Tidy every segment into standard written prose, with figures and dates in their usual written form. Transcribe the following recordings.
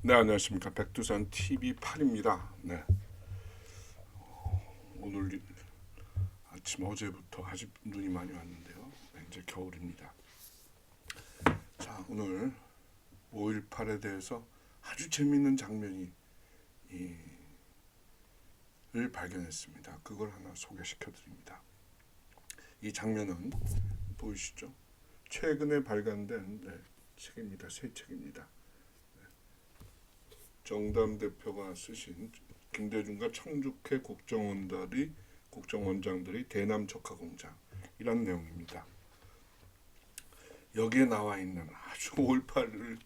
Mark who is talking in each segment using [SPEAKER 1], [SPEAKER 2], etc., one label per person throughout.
[SPEAKER 1] 네, 안녕하십니까. 백두산 TV 8입니다. 네, 오늘 아침 어제부터 아직 눈이 많이 왔는데요. 네, 이제 겨울입니다. 자, 오늘 5.18에 대해서 아주 재미있는 장면이 을 발견했습니다. 그걸 하나 소개시켜 드립니다. 이 장면은 보이시죠? 최근에 발간된 책입니다. 새 책입니다. 정담 대표가 쓰신 김대중과 청주회 국정원장들이 대남 적화공장 이런 내용입니다. 여기에 나와 있는 아주 5.18의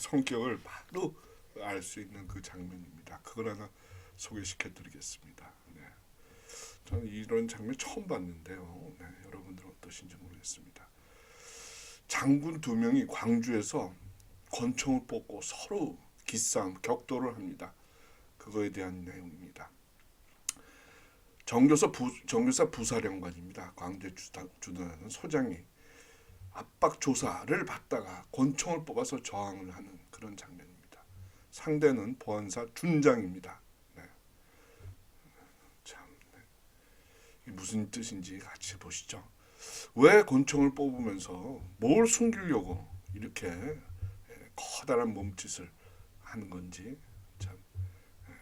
[SPEAKER 1] 성격을 바로 알 수 있는 그 장면입니다. 그걸 하나 소개시켜드리겠습니다. 네. 저는 이런 장면 처음 봤는데요. 네, 여러분들은 어떠신지 모르겠습니다. 장군 두 명이 광주에서 권총을 뽑고 서로 기싸움, 격돌을 합니다. 그거에 대한 내용입니다. 정교사 부사령관입니다. 광주에 주둔하는 소장이 압박 조사를 받다가 권총을 뽑아서 저항을 하는 그런 장면입니다. 상대는 보안사 준장입니다. 네. 참, 네. 이게 무슨 뜻인지 같이 보시죠. 왜 권총을 뽑으면서 뭘 숨기려고 이렇게 커다란 몸짓을 하는 건지 참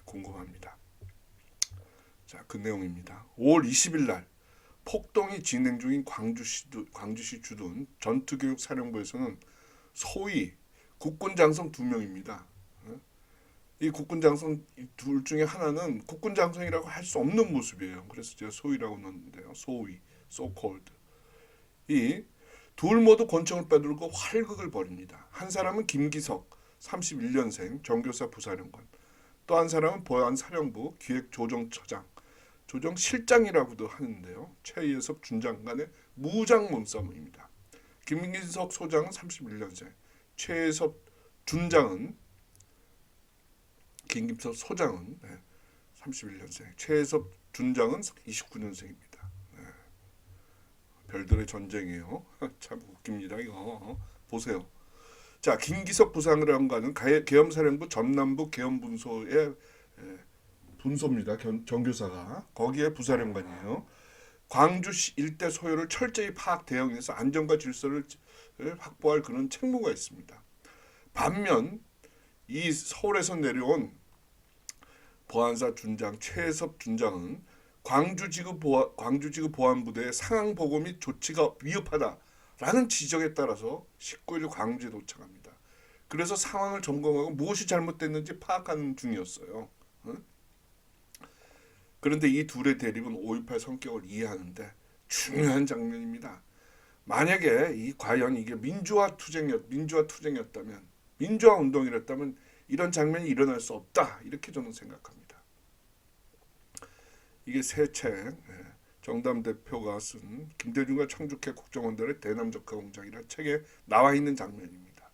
[SPEAKER 1] 궁금합니다. 자, 그 내용입니다. 5월 20일 날 폭동이 진행 중인 광주시 주둔 전투교육사령부에서는 소위 국군장성 2명입니다. 이 국군장성 둘 중에 하나는 국군장성이라고 할 수 없는 모습이에요. 그래서 제가 소위라고 넣었는데요. 소위, so called. 이 둘 모두 권총을 빼들고 활극을 벌입니다. 한 사람은 김기석 31년생 정교사 부사령관, 또 한 사람은 보안사령부 기획조정처장, 조정실장이라고도 하는데요. 최예섭 준장 간의 무장 몸싸움입니다. 김기석 소장은 31년생, 최예섭 김김석 소장은 31년생, 최예섭 준장은 29년생입니다. 네. 별들의 전쟁이에요. 참 웃깁니다. 이거 보세요. 자, 김기석 부사령관은 계엄사령부 전남부 계엄분소의 분소입니다. 정교사가 거기에 부사령관이에요. 광주시 일대 소요를 철저히 파악 대응해서 안전과 질서를 확보할 그런 책무가 있습니다. 반면 이 서울에서 내려온 보안사 준장 최섭 준장은 광주지구 보안부대의 상황 보고 및 조치가 위협하다라는 지적에 따라서 19일 광주에 도착합니다. 그래서 상황을 점검하고 무엇이 잘못됐는지 파악하는 중이었어요. 그런데 이 둘의 대립은 5.18 성격을 이해하는데 중요한 장면입니다. 만약에 과연 이게 민주화 투쟁이었다면, 민주화 운동이었다면 이런 장면이 일어날 수 없다, 이렇게 저는 생각합니다. 이게 새 책, 정담 대표가 쓴 김대중과 청주회 국정원들의 대남 적화공장이라는 책에 나와 있는 장면입니다.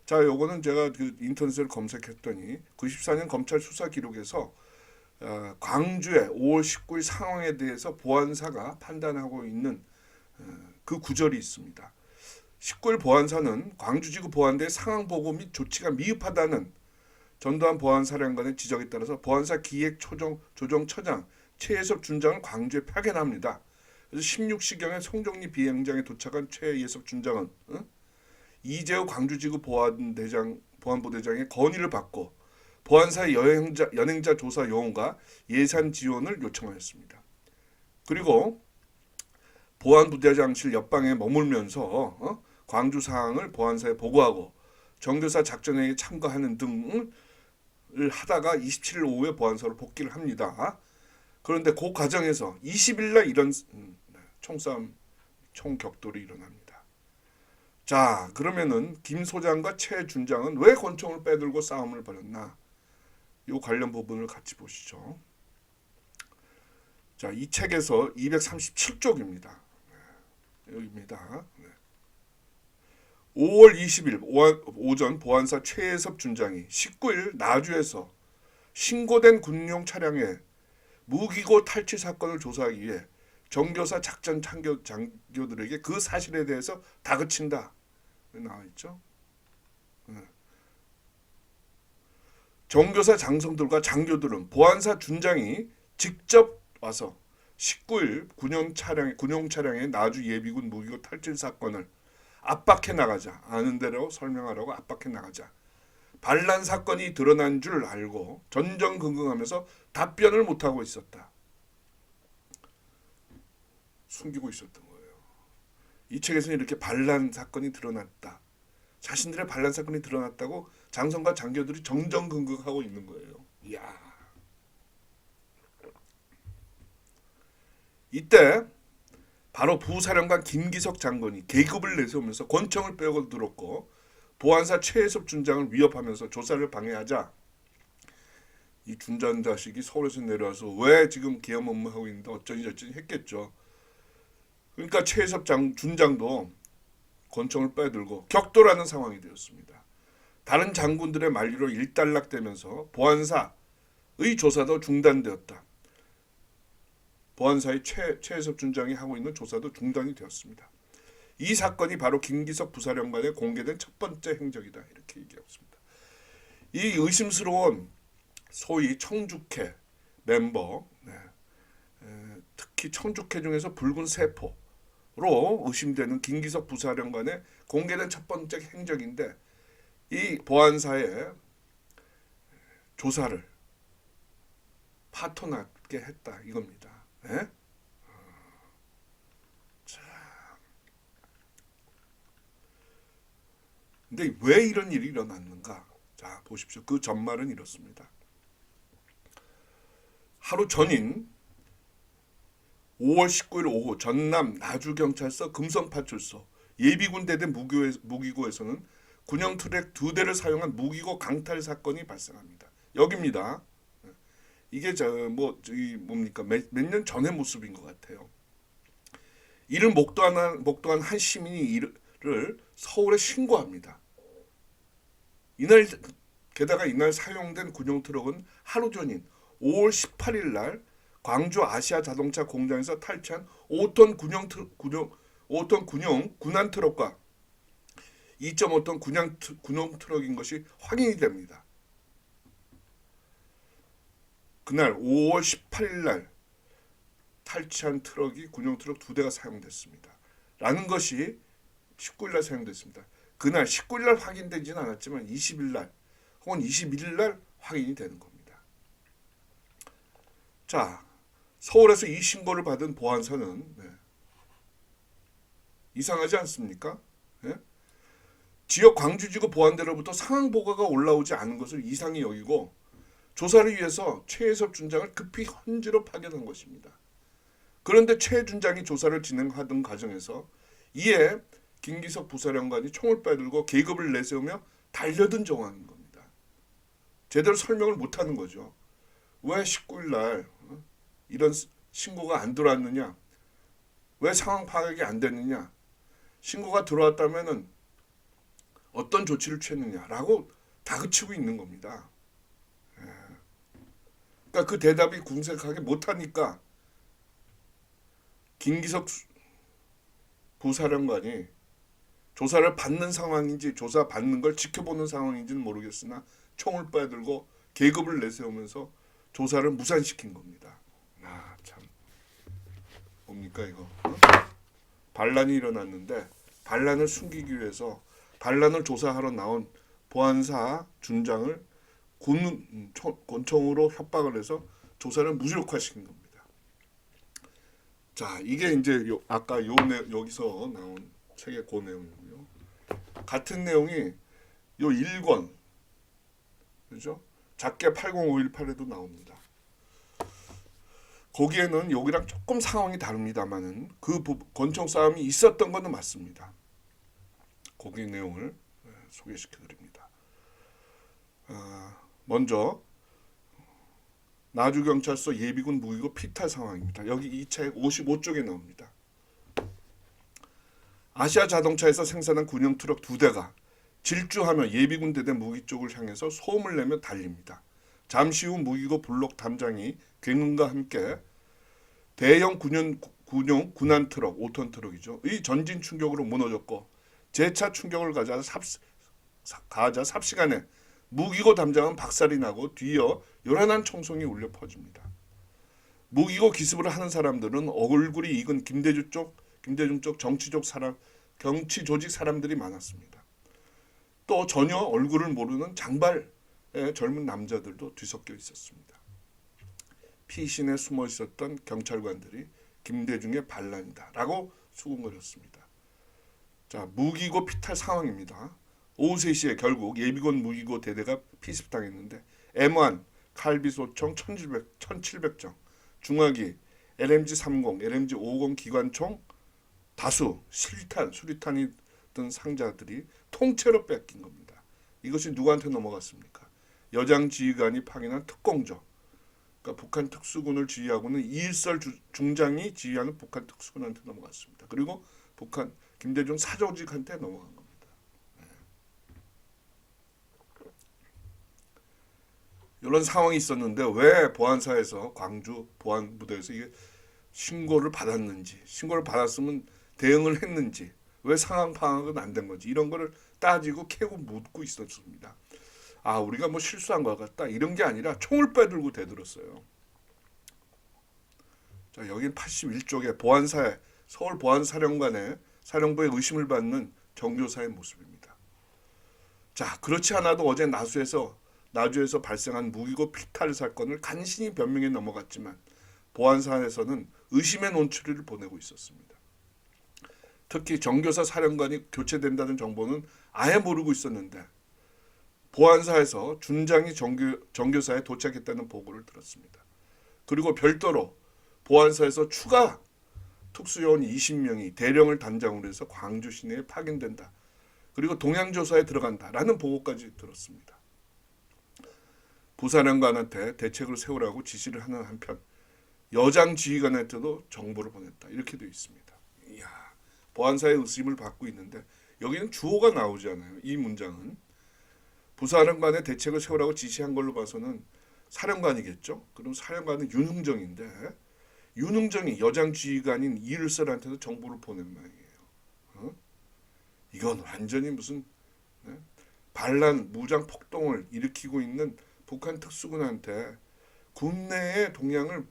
[SPEAKER 1] 자, 요거는 제가 그 인터넷을 검색했더니 94년 검찰 수사 기록에서 광주의 5월 19일 상황에 대해서 보안사가 판단하고 있는 그 구절이 있습니다. 19일 보안사는 광주지구 보안대의 상황 보고 및 조치가 미흡하다는 전두환 보안사령관의 지적에 따라서 보안사 기획조정처장 최예섭 준장을 광주에 파견합니다. 그래서 16시경에 송정리 비행장에 도착한 최예섭 준장은 이재호 광주지구 보안부대장의 건의를 받고 보안사의 연행자 조사 요원과 예산 지원을 요청하였습니다. 그리고 보안부대장실 옆방에 머물면서 광주 상황을 보안사에 보고하고 정교사 작전회의에 참가하는 등을 하다가 27일 오후에 보안사로 복귀를 합니다. 그런데 그 과정에서 20일 날 이런 총격돌이 일어납니다. 자, 그러면은 김 소장과 최 준장은 왜 권총을 빼들고 싸움을 벌였나? 이 관련 부분을 같이 보시죠. 자, 이 책에서 237쪽입니다. 여기입니다. 5월 20일 오전 보안사 최예섭 준장이 19일 나주에서 신고된 군용 차량의 무기고 탈취 사건을 조사하기 위해 정교사 작전 장교들에게 그 사실에 대해서 다그친다. 나와 있죠. 정교사 장성들과 장교들은 보안사 준장이 직접 와서 19일 군용 차량의 나주 예비군 무기고 탈취 사건을 압박해 나가자, 아는 대로 설명하라고 압박해 나가자, 반란 사건이 드러난 줄 알고 전전긍긍하면서 답변을 못하고 있었다. 숨기고 있었던 거예요. 이 책에서는 이렇게 반란 사건이 드러났다. 자신들의 반란 사건이 드러났다고 장성과 장교들이 정정긍긍하고 있는 거예요. 이야. 이때 바로 부사령관 김기석 장군이 계급을 내세우면서 권총을 빼고 들었고 보안사 최혜섭 준장을 위협하면서 조사를 방해하자 이 준장 자식이 서울에서 내려와서 왜 지금 계엄 업무하고 있는데 어쩌니 저쩌니 했겠죠. 그러니까 최혜섭 준장도 권총을 빼들고 격돌하는 상황이 되었습니다. 다른 장군들의 만리로 일단락되면서 보안사의 조사도 중단되었다. 보안사의 최혜섭 준장이 하고 있는 조사도 중단이 되었습니다. 이 사건이 바로 김기석 부사령관에 공개된 첫 번째 행적이다. 이렇게 얘기하고 있습니다. 이 의심스러운 소위 청주회 멤버, 특히 청주회 중에서 붉은 세포로 의심되는 김기석 부사령관의 공개된 첫 번째 행적인데 이 보안사의 조사를 파토나게 했다 이겁니다. 네? 자, 근데 왜 이런 일이 일어났는가? 자, 보십시오. 그 전말은 이렇습니다. 하루 전인 5월 19일 오후 전남 나주경찰서 금성파출소 예비군 대대 무기고에서는 군용 트랙 2대를 사용한 무기고 강탈 사건이 발생합니다. 여기입니다. 이게 뭡니까 몇 년 전의 모습인 것 같아요. 이를 목도한 한 시민이 이를 서울에 신고합니다. 게다가 이날 사용된 군용 트럭은 하루 전인 5월 18일 날 광주 아시아 자동차 공장에서 탈취한 5톤 군용 군안 트럭과 2.5톤 군용 트럭인 것이 확인이 됩니다. 그날 5월 18일 날 탈취한 트럭이 군용 트럭 2대가 사용됐습니다. 라는 것이 19일 날 사용됐습니다. 그날 19일 날 확인되지는 않았지만 20일 날 혹은 21일 날 확인이 되는 겁니다. 자, 서울에서 이 신고를 받은 보안사는 이상하지 않습니까? 지역 광주지구 보안대로부터 상황 보고가 올라오지 않은 것을 이상히 여기고 조사를 위해서 최혜섭 준장을 급히 현지로 파견한 것입니다. 그런데 최 준장이 조사를 진행하던 과정에서 이에 김기석 부사령관이 총을 빼들고 계급을 내세우며 달려든 정황인 겁니다. 제대로 설명을 못하는 거죠. 왜 19일 날 이런 신고가 안 들어왔느냐? 왜 상황 파악이 안 됐느냐? 신고가 들어왔다면은 어떤 조치를 취했느냐라고 다그치고 있는 겁니다. 그러니까 그 대답이 궁색하게 못하니까 김기석 부사령관이 조사를 받는 상황인지 조사 받는 걸 지켜보는 상황인지는 모르겠으나 총을 빼들고 계급을 내세우면서 조사를 무산시킨 겁니다. 아, 참 뭡니까 이거? 반란이 일어났는데 반란을 숨기기 위해서 반란을 조사하러 나온 보안사 준장을 권총으로 협박을 해서 조사를 무력화시킨 겁니다. 자, 이게 이제 아까 여기서 나온 책의 그 내용이고요. 같은 내용이 요 1권, 그죠? 작게 80518에도 나옵니다. 거기에는 여기랑 조금 상황이 다릅니다만은 그 권총 싸움이 있었던 것은 맞습니다. 거기 내용을 소개시켜 드립니다. 먼저 나주경찰서 예비군 무기고 피탈 상황입니다. 여기 이 책 55쪽에 나옵니다. 아시아 자동차에서 생산한 군용 트럭 2대가 질주하며 예비군 대대 무기 쪽을 향해서 소음을 내며 달립니다. 잠시 후 무기고 블록 담장이 굉음과 함께 대형 군안 트럭 5톤 트럭이죠. 이 전진 충격으로 무너졌고 재차 충격을 가하자 삽시간에 무기고 담장은 박살이 나고 뒤이어 요란한 총성이 울려 퍼집니다. 무기고 기습을 하는 사람들은 얼굴이 익은 김대중 쪽 정치 조직 사람들이 많았습니다. 또 전혀 얼굴을 모르는 장발의 젊은 남자들도 뒤섞여 있었습니다. 피신에 숨어 있었던 경찰관들이 김대중의 반란이다라고 수군거렸습니다. 자, 무기고 피탈 상황입니다. 오후 3시에 결국 예비군 무기고 대대가 피습당했는데 M1 칼비소총 1700정, 중화기 LMG-30, LMG-50 기관총 다수, 수리탄이 든 상자들이 통째로 뺏긴 겁니다. 이것이 누구한테 넘어갔습니까? 여장 지휘관이 파견한 특공조, 그러니까 북한 특수군을 지휘하고 있는 이일설 중장이 지휘하는 북한 특수군한테 넘어갔습니다. 그리고 북한 김대중 사조직한테 넘어간 겁니다. 이런 상황이 있었는데 왜 보안사에서 광주 보안부대에서 이게 신고를 받았으면 대응을 했는지, 왜 상황 파악은 안 된 건지 이런 거를 따지고 캐고 묻고 있었습니다. 아, 우리가 뭐 실수한 것 같다 이런 게 아니라 총을 빼들고 대들었어요. 자, 여긴 81쪽에 보안사의 서울 보안사령관의 사령부의 의심을 받는 정교사의 모습입니다. 자, 그렇지 않아도 어제 나주에서 발생한 무기고 피탈 사건을 간신히 변명에 넘어갔지만 보안사에서는 의심의 논추리를 보내고 있었습니다. 특히 정교사 사령관이 교체된다는 정보는 아예 모르고 있었는데 보안사에서 준장이 정교사에 도착했다는 보고를 들었습니다. 그리고 별도로 보안사에서 추가 특수요원 20명이 대령을 단장으로 해서 광주 시내에 파견된다. 그리고 동향조사에 들어간다라는 보고까지 들었습니다. 부사령관한테 대책을 세우라고 지시를 하는 한편 여장 지휘관한테도 정보를 보냈다. 이렇게 되어 있습니다. 이야, 보안사의 의심을 받고 있는데 여기는 주어가 나오지 않아요. 이 문장은. 부사령관의 대책을 세우라고 지시한 걸로 봐서는 사령관이겠죠. 그럼 사령관은 윤흥정인데 윤흥정이 여장 지휘관인 이일설한테도 정보를 보낸 모양이에요. 이건 완전히 무슨 반란 무장 폭동을 일으키고 있는 북한 특수군한테 국내의 동향을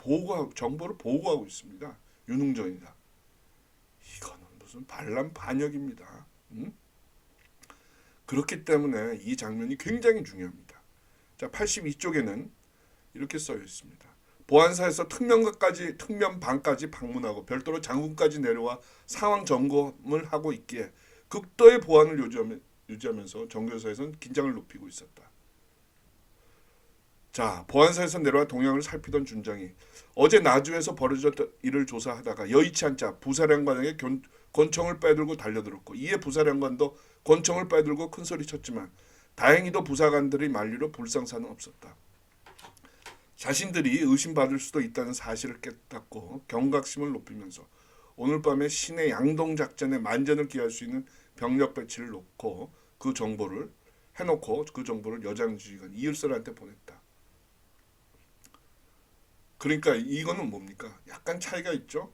[SPEAKER 1] 정보를 보고하고 있습니다. 윤흥정이다. 이거는 무슨 반란 반역입니다. 그렇기 때문에 이 장면이 굉장히 중요합니다. 자, 82쪽에는 이렇게 써 있습니다. 보안사에서 특면반까지 방문하고 별도로 장군까지 내려와 상황 점검을 하고 있기에 극도의 보안을 유지하면서 정교사에서는 긴장을 높이고 있었다. 자, 보안사에서 내려와 동향을 살피던 준장이 어제 나주에서 벌어졌던 일을 조사하다가 여의치 않자 부사령관에게 권총을 빼들고 달려들었고 이에 부사령관도 권총을 빼들고 큰소리쳤지만 다행히도 부사관들의 만류로 불상사는 없었다. 자신들이 의심받을 수도 있다는 사실을 깨닫고 경각심을 높이면서 오늘 밤에 시내 양동작전에 만전을 기할 수 있는 병력 배치를 해놓고 그 정보를 여장지휘관 이일설한테 보냈다. 그러니까 이거는 뭡니까? 약간 차이가 있죠.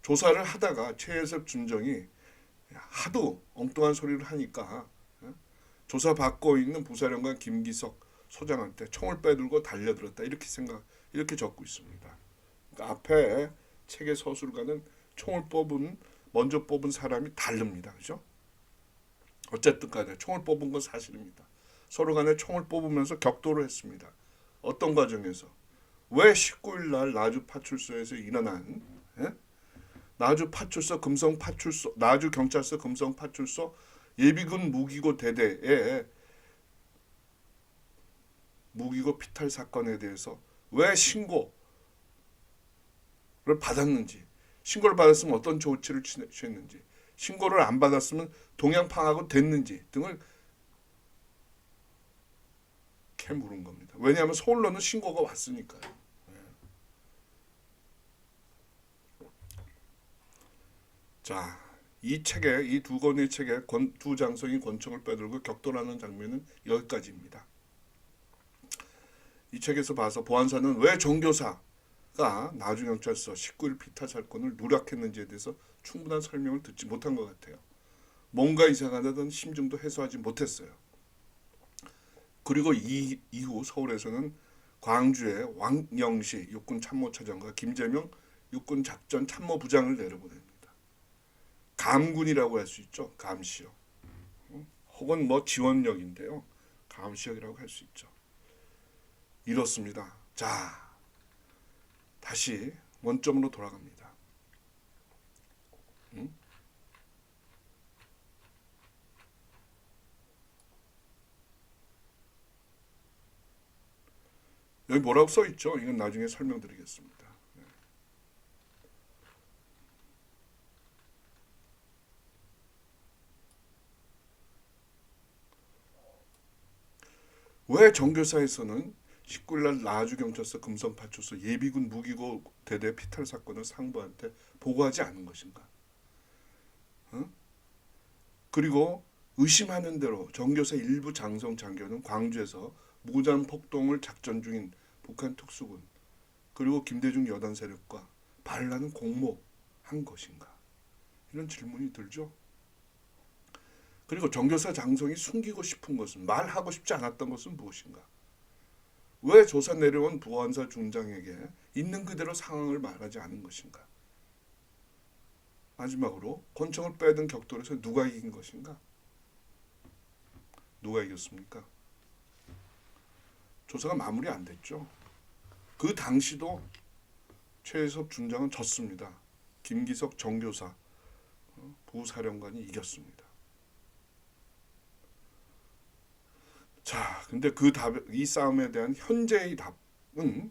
[SPEAKER 1] 조사를 하다가 최혜섭 준정이 하도 엉뚱한 소리를 하니까 조사받고 있는 부사령관 김기석 소장한테 총을 빼들고 달려들었다. 이렇게 적고 있습니다. 그러니까 앞에 책의 서술과는 먼저 뽑은 사람이 다릅니다. 그죠? 어쨌든 간에 총을 뽑은 건 사실입니다. 서로 간에 총을 뽑으면서 격돌을 했습니다. 어떤 과정에서? 왜 19일 날 나주 파출소에서 일어난 나주 경찰서 금성 파출소 예비군 무기고 대대의 무기고 피탈 사건에 대해서 왜 신고를 받았는지, 신고를 받았으면 어떤 조치를 취했는지, 신고를 안 받았으면 동향파악은 됐는지 등을 이렇게 물은 겁니다. 왜냐하면 서울로는 신고가 왔으니까요. 자, 이 두 권의 책에 두 장성이 권총을 빼들고 격돌하는 장면은 여기까지입니다. 이 책에서 봐서 보안사는 왜 정교사가 나주경찰서 19일 피탈 사건을 누락했는지에 대해서 충분한 설명을 듣지 못한 것 같아요. 뭔가 이상하다던 심증도 해소하지 못했어요. 그리고 이후 서울에서는 광주의 왕영시 육군참모차장과 김재명 육군작전참모부장을 내려보냅니다. 감군이라고 할 수 있죠. 감시역. 혹은 뭐 지원역인데요. 감시역이라고 할 수 있죠. 이렇습니다. 자, 다시 원점으로 돌아갑니다. 응? 여기 뭐라고 써 있죠? 이건 나중에 설명드리겠습니다. 왜 정교사에서는 19일날 나주경찰서 금성파출소 예비군 무기고 대대 피탈 사건을 상부한테 보고하지 않은 것인가? 어? 그리고 의심하는 대로 정교사 일부 장성 장교는 광주에서 무장 폭동을 작전 중인 북한 특수군 그리고 김대중 여단 세력과 반란은 공모한 것인가? 이런 질문이 들죠. 그리고 정교사 장성이 숨기고 싶은 것은 말하고 싶지 않았던 것은 무엇인가? 왜 조사 내려온 부원사 중장에게 있는 그대로 상황을 말하지 않은 것인가? 마지막으로 권총을 빼든 격돌에서 누가 이긴 것인가? 누가 이겼습니까? 조사가 마무리 안 됐죠. 그 당시도 최혜섭 중장은 졌습니다. 김기석 정교사 부사령관이 이겼습니다. 자, 근데 이 싸움에 대한 현재의 답은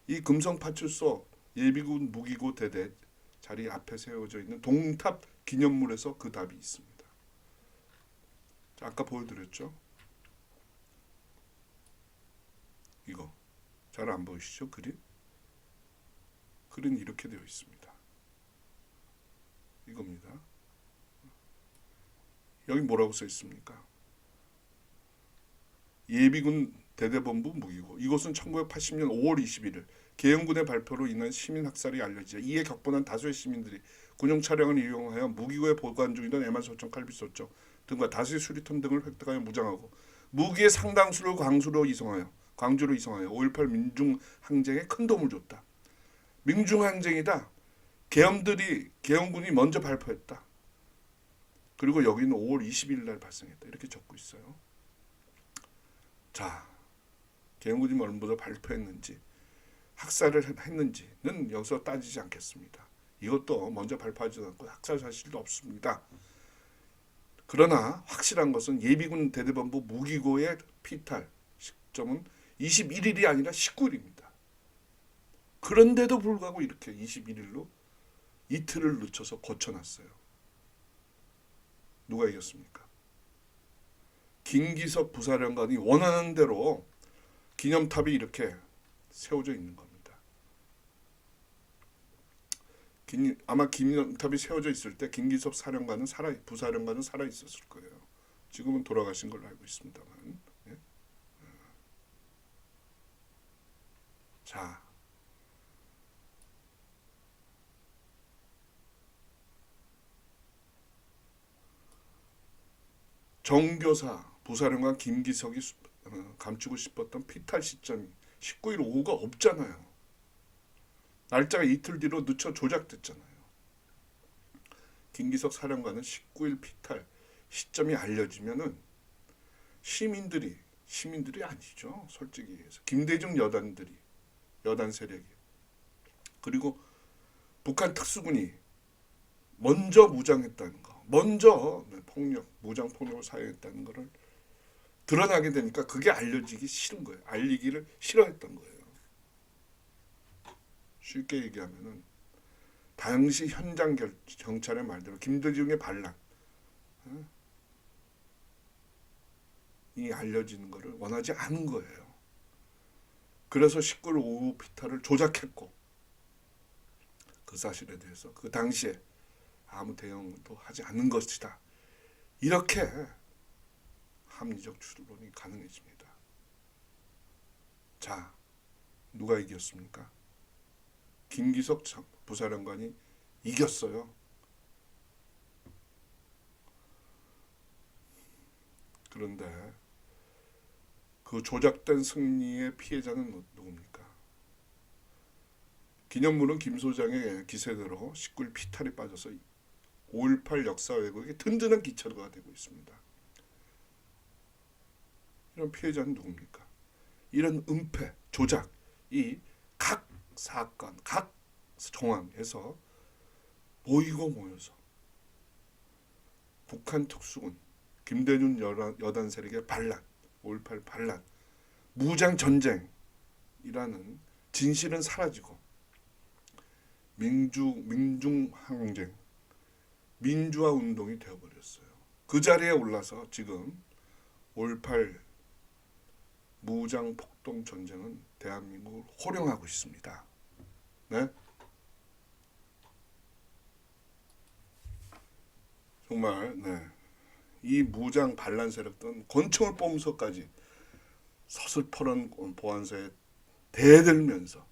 [SPEAKER 1] 이 금성파출소 예비군 무기고 대대 자리 앞에 세워져 있는 동탑 기념물에서 그 답이 있습니다. 자, 아까 보여드렸죠? 이거 잘 안 보이시죠? 글은 이렇게 되어 있습니다. 이겁니다. 여기 뭐라고 써 있습니까? 예비군 대대본부 무기고 이곳은 1980년 5월 21일 계엄군의 발표로 인한 시민 학살이 알려지자 이에 격분한 다수의 시민들이 군용 차량을 이용하여 무기고에 보관 중이던 M1 칼비소총 등과 다수의 수리탄 등을 획득하여 무장하고 무기의 상당수를 광주로 이송하여 5.18 민중항쟁에 큰 도움을 줬다. 민중항쟁이다. 계엄군이 먼저 발표했다. 그리고 여기는 5월 20일 날 발생했다. 이렇게 적고 있어요. 자, 계엄군이 먼저 발표했는지 학살을 했는지는 여기서 따지지 않겠습니다. 이것도 먼저 발표하지 않고 학살 사실도 없습니다. 그러나 확실한 것은 예비군 대대본부 무기고의 피탈 시점은 21일이 아니라 19일입니다. 그런데도 불구하고 이렇게 21일로 이틀을 늦춰서 고쳐놨어요. 누가 이겼습니까? 김기석 부사령관이 원하는 대로 기념탑이 이렇게 세워져 있는 겁니다. 아마 기념탑이 세워져 있을 때 김기석 부사령관은 살아 있었을 거예요. 지금은 돌아가신 걸로 알고 있습니다만. 예? 자, 정교사 부사령관 김기석이 감추고 싶었던 피탈 시점이 19일 오후가 없잖아요. 날짜가 이틀 뒤로 늦춰 조작됐잖아요. 김기석 사령관은 19일 피탈 시점이 알려지면은 시민들이 아니죠. 솔직히 얘기해서 김대중 여단 세력이 그리고 북한 특수군이 먼저 무장했다는 거, 먼저 무장 폭력을 사용했다는 것을 드러나게 되니까 그게 알려지기 싫은 거예요. 알리기를 싫어했던 거예요. 쉽게 얘기하면은 당시 현장 경찰의 말대로 김대중의 반란 이 알려지는 것을 원하지 않은 거예요. 그래서 19일 오후 피탈을 조작했고 그 사실에 대해서 그 당시에 아무 대응도 하지 않는 것이다. 이렇게 합리적 추론이 가능해집니다. 자, 누가 이겼습니까? 김기석 부사령관이 이겼어요. 그런데 그 조작된 승리의 피해자는 누굽니까? 기념물은 김 소장의 기세대로 식구일 피탈이 빠져서 5.18 역사 왜곡에 든든한 기초가 되고 있습니다. 이런 피해자는 누굽니까? 이런 은폐, 조작이 각 사건, 각 정황에서 모이고 모여서 북한 특수군, 김대중 여단 세력의 반란, 5.18 반란, 무장 전쟁이라는 진실은 사라지고 민중항쟁, 민주화 운동이 되어버렸어요. 그 자리에 올라서 지금 5.18 무장 폭동 전쟁은 대한민국을 호령하고 있습니다. 네? 정말 이 무장 반란 세력들은 권총을 뽑으면서까지 서슬퍼런 보안사에 대들면서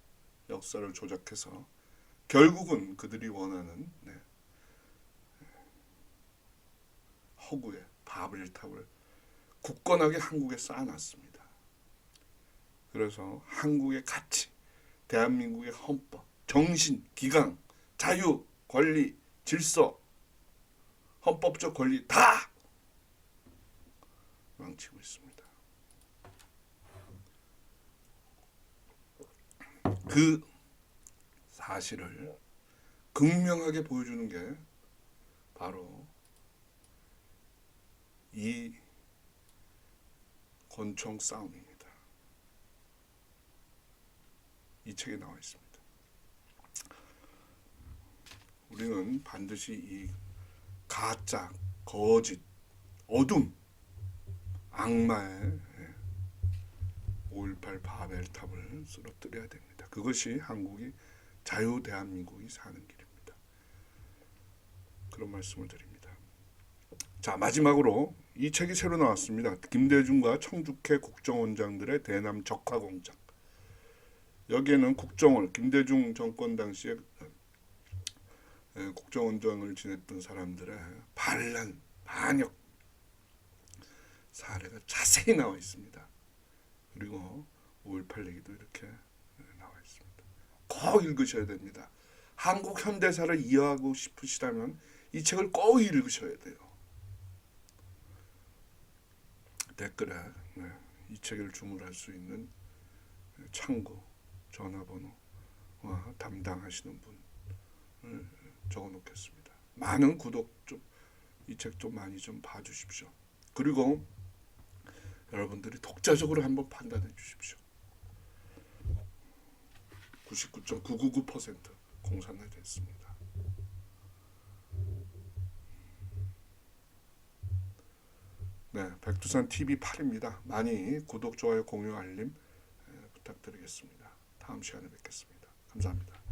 [SPEAKER 1] 역사를 조작해서 결국은 그들이 원하는 허구의 바벨탑을 굳건하게 한국에 쌓아놨습니다. 그래서 한국의 가치, 대한민국의 헌법, 정신, 기강, 자유, 권리, 질서, 헌법적 권리 다 망치고 있습니다. 그 사실을 극명하게 보여주는 게 바로 이 권총 싸움입니다. 이 책에 나와 있습니다. 우리는 반드시 이 가짜, 거짓, 어둠, 악마의 5.18 바벨탑을 쓰러뜨려야 됩니다. 그것이 한국이 자유 대한민국이 사는 길입니다. 그런 말씀을 드립니다. 자, 마지막으로 이 책이 새로 나왔습니다. 김대중과 청주회 국정원장들의 대남 적화공작. 여기에는 국정원, 김대중 정권 당시에 국정원장을 지냈던 사람들의 반란, 반역 사례가 자세히 나와 있습니다. 그리고 5.18 얘기도 이렇게 나와 있습니다. 꼭 읽으셔야 됩니다. 한국 현대사를 이해하고 싶으시다면 이 책을 꼭 읽으셔야 돼요. 댓글에 이 책을 주문할 수 있는 창구, 전화번호와 담당하시는 분을 적어놓겠습니다. 많은 구독 좀, 이 책 좀 많이 좀 봐주십시오. 그리고 여러분들이 독자적으로 한번 판단해 주십시오. 99.999% 공산화 됐습니다. 네, 백두산 TV 8입니다. 많이 구독, 좋아요, 공유, 알림 부탁드리겠습니다. 다음 시간에 뵙겠습니다. 감사합니다.